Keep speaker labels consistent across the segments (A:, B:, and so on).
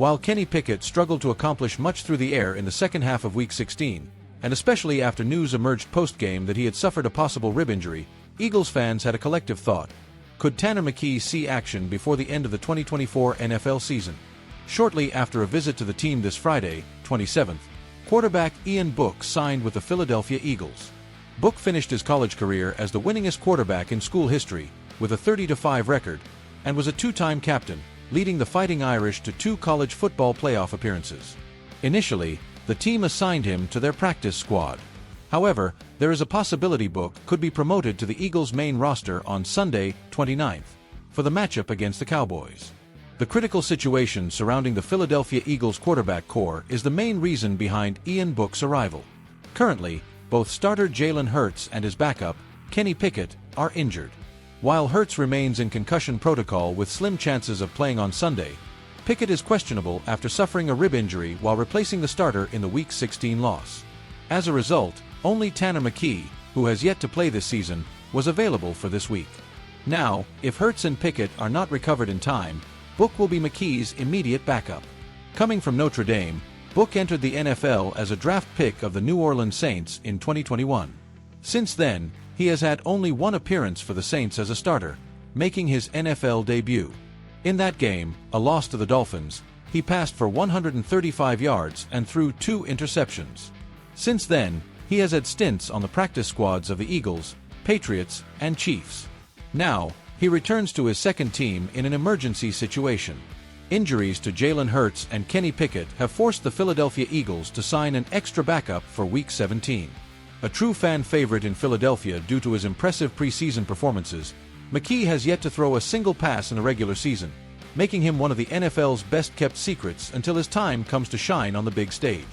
A: While Kenny Pickett struggled to accomplish much through the air in the second half of Week 16, and especially after news emerged post-game that he had suffered a possible rib injury, Eagles fans had a collective thought. Could Tanner McKee see action before the end of the 2024 NFL season? Shortly after a visit to the team this Friday, 27th, quarterback Ian Book signed with the Philadelphia Eagles. Book finished his college career as the winningest quarterback in school history, with a 30-5 record, and was a two-time captain, leading the Fighting Irish to 2 college football playoff appearances. Initially, the team assigned him to their practice squad. However, there is a possibility Book could be promoted to the Eagles' main roster on Sunday, 29th, for the matchup against the Cowboys. The critical situation surrounding the Philadelphia Eagles quarterback core is the main reason behind Ian Book's arrival. Currently, both starter Jalen Hurts and his backup, Kenny Pickett, are injured. While Hurts remains in concussion protocol with slim chances of playing on Sunday, Pickett is questionable after suffering a rib injury while replacing the starter in the Week 16 loss. As a result, only Tanner McKee, who has yet to play this season, was available for this week. Now, if Hurts and Pickett are not recovered in time, Book will be McKee's immediate backup. Coming from Notre Dame, Book entered the NFL as a draft pick of the New Orleans Saints in 2021. Since then, he has had only one appearance for the Saints as a starter, making his NFL debut. In that game, a loss to the Dolphins, he passed for 135 yards and threw 2 interceptions. Since then, he has had stints on the practice squads of the Eagles, Patriots, and Chiefs. Now, he returns to his second team in an emergency situation. Injuries to Jalen Hurts and Kenny Pickett have forced the Philadelphia Eagles to sign an extra backup for Week 17. A true fan favorite in Philadelphia due to his impressive preseason performances, McKee has yet to throw a single pass in the regular season, making him one of the NFL's best-kept secrets until his time comes to shine on the big stage.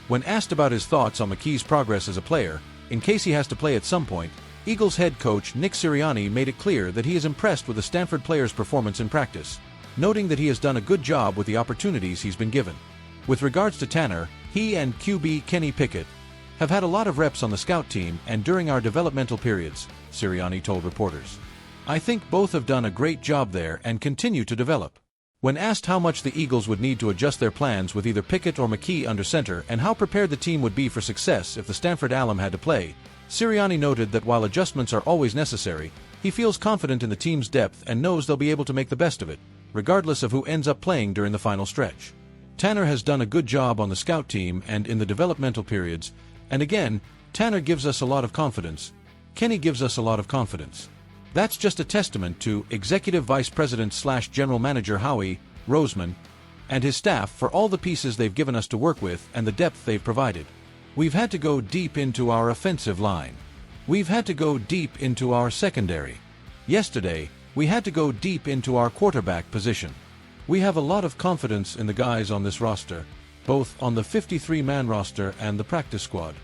A: When asked about his thoughts on McKee's progress as a player, in case he has to play at some point, Eagles head coach Nick Sirianni made it clear that he is impressed with the Stanford player's performance in practice, noting that he has done a good job with the opportunities he's been given. With regards to Tanner, he and QB Kenny Pickett have had a lot of reps on the scout team and during our developmental periods, Sirianni told reporters. I think both have done a great job there and continue to develop. When asked how much the Eagles would need to adjust their plans with either Pickett or McKee under center and how prepared the team would be for success if the Stanford alum had to play, Sirianni noted that while adjustments are always necessary, he feels confident in the team's depth and knows they'll be able to make the best of it, regardless of who ends up playing during the final stretch. Tanner has done a good job on the scout team and in the developmental periods, and again, Tanner gives us a lot of confidence. Kenny gives us a lot of confidence. That's just a testament to Executive Vice President/General Manager Howie, Roseman, and his staff for all the pieces they've given us to work with and the depth they've provided. We've had to go deep into our offensive line. We've had to go deep into our secondary. Yesterday, we had to go deep into our quarterback position. We have a lot of confidence in the guys on this roster, both on the 53-man roster and the practice squad.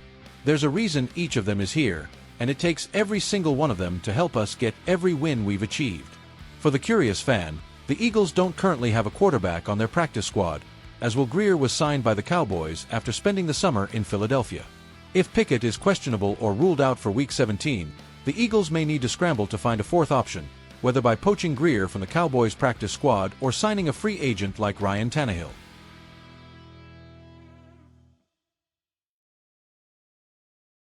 A: There's a reason each of them is here, and it takes every single one of them to help us get every win we've achieved. For the curious fan, the Eagles don't currently have a quarterback on their practice squad, as Will Grier was signed by the Cowboys after spending the summer in Philadelphia. If Pickett is questionable or ruled out for Week 17, the Eagles may need to scramble to find a fourth option, whether by poaching Grier from the Cowboys practice squad or signing a free agent like Ryan Tannehill.